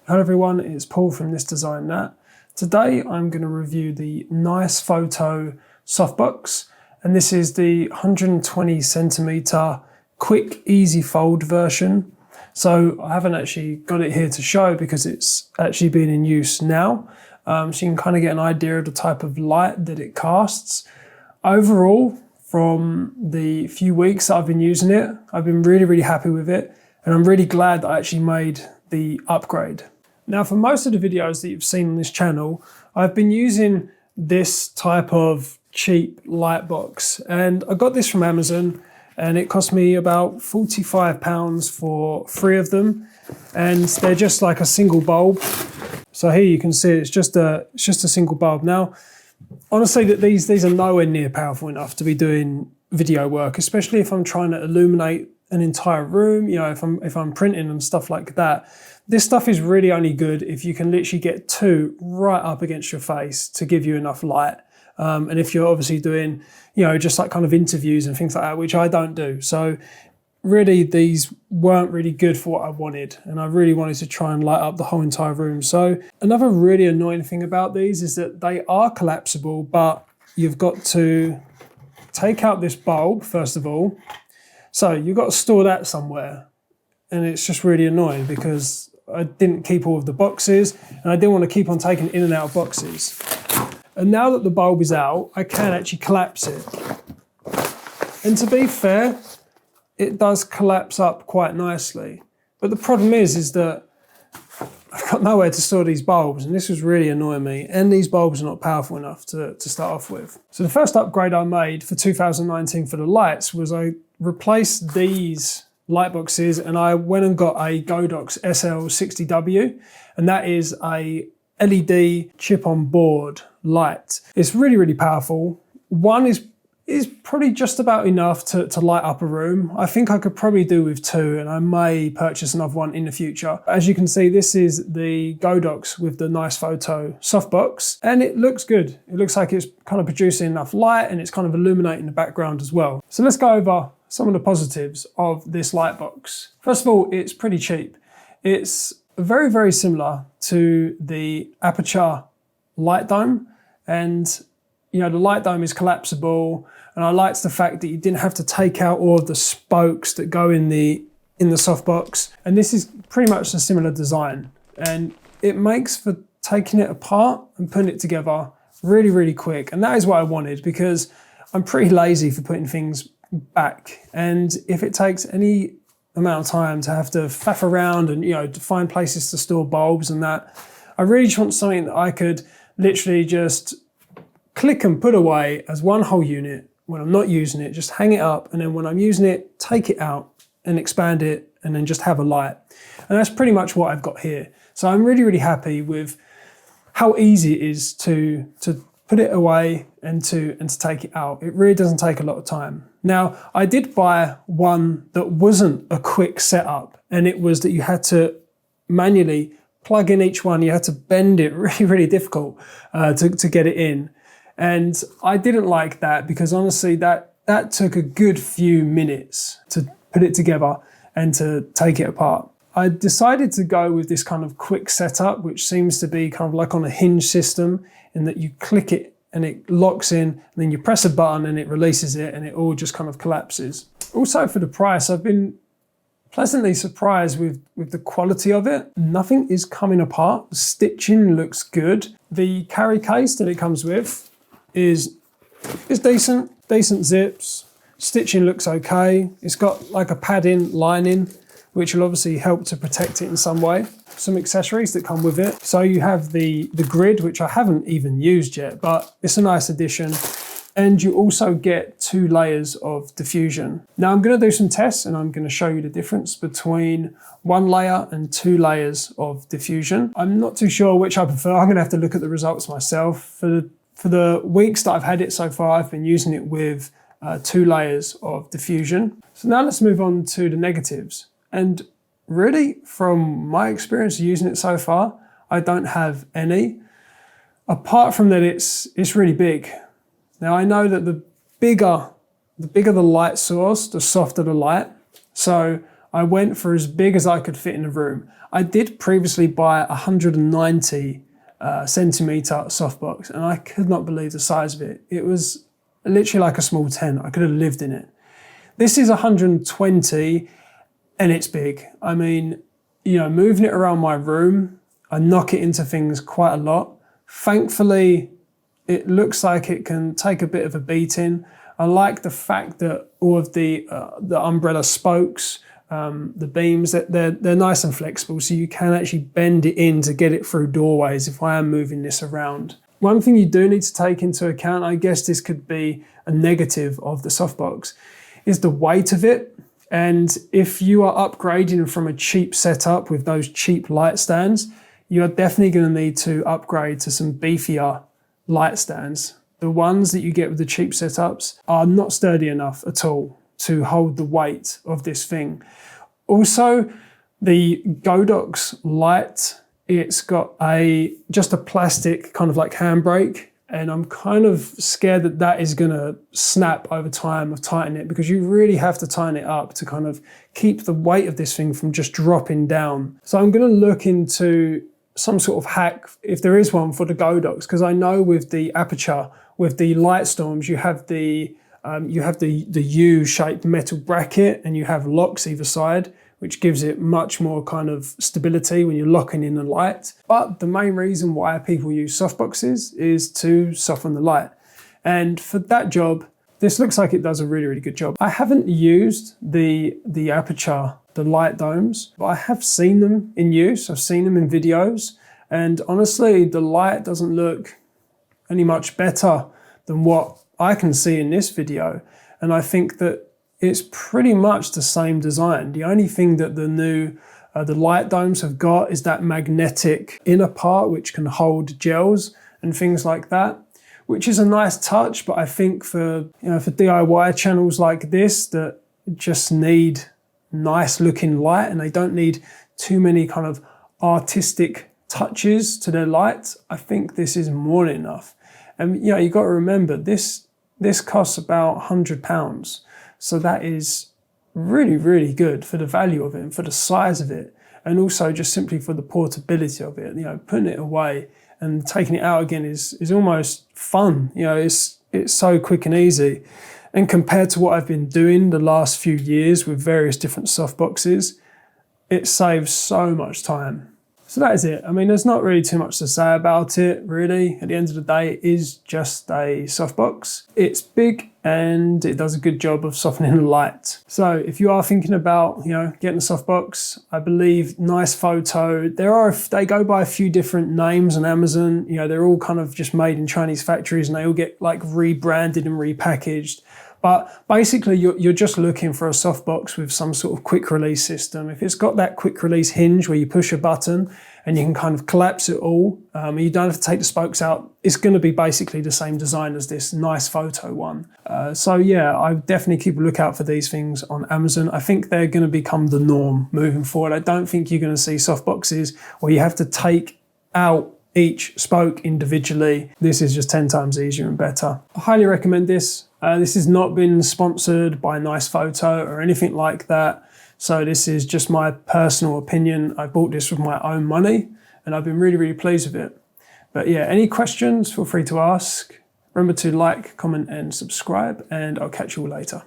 Hello everyone, it's Paul from This Design That. Today I'm going to review the Nicefoto Softbox, and this is the 120 centimeter quick easy fold version. So I haven't actually got it here to show because it's actually been in use now. So you can kind of get an idea of the type of light that it casts. Overall, from the few weeks that I've been using it, I've been really happy with it, and I'm really glad that I actually made the upgrade. Now, for most of the videos that you've seen on this channel, I've been using this type of cheap light box, and I got this from Amazon and it cost me about £45 for 3 of them, and they're just like a single bulb. So here you can see it's just a single bulb. Now, honestly, that these are nowhere near powerful enough to be doing video work, especially if I'm trying to illuminate an entire room, you know, if I'm printing and stuff like that. This stuff is really only good if you can literally get 2 right up against your face to give you enough light. And if you're obviously doing, you know, just like kind of interviews and things like that, which I don't do. So really these weren't really good for what I wanted, and I really wanted to try and light up the whole entire room. So another really annoying thing about these is that they are collapsible, but you've got to take out this bulb first of all. So you've got to store that somewhere, and it's just really annoying because I didn't keep all of the boxes and I didn't want to keep on taking in and out of boxes. And now that the bulb is out, I can actually collapse it. And to be fair, it does collapse up quite nicely. But the problem is that I've got nowhere to store these bulbs, and this was really annoying me. And these bulbs are not powerful enough to start off with. So the first upgrade I made for 2019 for the lights was I replaced these light boxes and I went and got a Godox SL60W, and that is a LED chip on board light. It's really powerful. One is probably just about enough to light up a room. I think I could probably do with 2, and I may purchase another one in the future. As you can see, this is the Godox with the Nicefoto softbox, and it looks good. It looks like it's kind of producing enough light and it's kind of illuminating the background as well. So let's go over some of the positives of this light box. First of all, it's pretty cheap. It's very similar to the Aputure Lightdome, and you know, the Lightdome is collapsible, and I liked the fact that you didn't have to take out all of the spokes that go in the softbox. And this is pretty much a similar design, and it makes for taking it apart and putting it together really quick. And that is what I wanted, because I'm pretty lazy for putting things back, and if it takes any amount of time to have to faff around and, you know, to find places to store bulbs and that, I really just want something that I could literally just click and put away as one whole unit. When I'm not using it, just hang it up, and then when I'm using it, take it out and expand it, and then just have a light. And that's pretty much what I've got here. So I'm really happy with how easy it is to put it away and to take it out. It really doesn't take a lot of time. Now, I did buy one that wasn't a quick setup, and it was that you had to manually plug in each one. You had to bend it, really difficult to get it in. And I didn't like that, because honestly that took a good few minutes to put it together and to take it apart. I decided to go with this kind of quick setup, which seems to be kind of like on a hinge system, in that you click it and it locks in, and then you press a button and it releases it, and it all just kind of collapses. Also, for the price, I've been pleasantly surprised with the quality of it. Nothing is coming apart. The stitching looks good. The carry case that it comes with is decent zips. Stitching looks okay. It's got like a padding lining, which will obviously help to protect it in some way. Some accessories that come with it. So you have the grid, which I haven't even used yet, but it's a nice addition. And you also get 2 layers of diffusion. Now I'm gonna do some tests, and I'm gonna show you the difference between 1 layer and 2 layers of diffusion. I'm not too sure which I prefer. I'm gonna have to look at the results myself. For the weeks that I've had it so far, I've been using it with 2 layers of diffusion. So now let's move on to the negatives. And really, from my experience using it so far, I don't have any. Apart from that, it's really big. Now I know that the bigger the light source, the softer the light. So I went for as big as I could fit in the room. I did previously buy a 190 centimeter softbox, and I could not believe the size of it. It was literally like a small tent. I could have lived in it. This is 120 and it's big. I mean, you know, moving it around my room, I knock it into things quite a lot. Thankfully, it looks like it can take a bit of a beating. I like the fact that all of the umbrella spokes, the beams, that they're nice and flexible, so you can actually bend it in to get it through doorways if I am moving this around. One thing you do need to take into account, I guess this could be a negative of the softbox, is the weight of it. And if you are upgrading from a cheap setup with those cheap light stands, you are definitely going to need to upgrade to some beefier light stands. The ones that you get with the cheap setups are not sturdy enough at all to hold the weight of this thing. Also, the Godox light, it's got just a plastic kind of like handbrake, and I'm kind of scared that that is going to snap over time of tightening it, because you really have to tighten it up to kind of keep the weight of this thing from just dropping down. So I'm going to look into some sort of hack, if there is one, for the Godox, because I know with the Aputure, with the Lightstorms, you have the U-shaped metal bracket, and you have locks either side, which gives it much more kind of stability when you're locking in the light. But the main reason why people use softboxes is to soften the light. And for that job, this looks like it does a really, really good job. I haven't used the Aputure, the light domes, but I have seen them in use. I've seen them in videos. And honestly, the light doesn't look any much better than what I can see in this video. And I think that it's pretty much the same design. The only thing that the new the light domes have got is that magnetic inner part which can hold gels and things like that, which is a nice touch. But I think for DIY channels like this that just need nice looking light and they don't need too many kind of artistic touches to their lights, I think this is more than enough. And you know, you've got to remember this costs about £100. So that is really, really good for the value of it and for the size of it, and also just simply for the portability of it. You know, putting it away and taking it out again is almost fun. You know, it's so quick and easy. And compared to what I've been doing the last few years with various different softboxes, it saves so much time. So that is it. I mean, there's not really too much to say about it, really. At the end of the day, it is just a softbox. It's big and it does a good job of softening the light. So if you are thinking about, you know, getting a softbox, I believe Nicefoto, they go by a few different names on Amazon. You know, they're all kind of just made in Chinese factories and they all get like rebranded and repackaged. But basically, you're just looking for a softbox with some sort of quick release system. If it's got that quick release hinge where you push a button and you can kind of collapse it all, and you don't have to take the spokes out, it's going to be basically the same design as this Nicefoto one. So yeah, I definitely keep a lookout for these things on Amazon. I think they're going to become the norm moving forward. I don't think you're going to see softboxes where you have to take out each spoke individually. This is just 10 times easier and better. I highly recommend this. This has not been sponsored by Nicefoto or anything like that. So this is just my personal opinion. I bought this with my own money and I've been really, really pleased with it. But yeah, any questions, feel free to ask. Remember to like, comment and subscribe, and I'll catch you all later.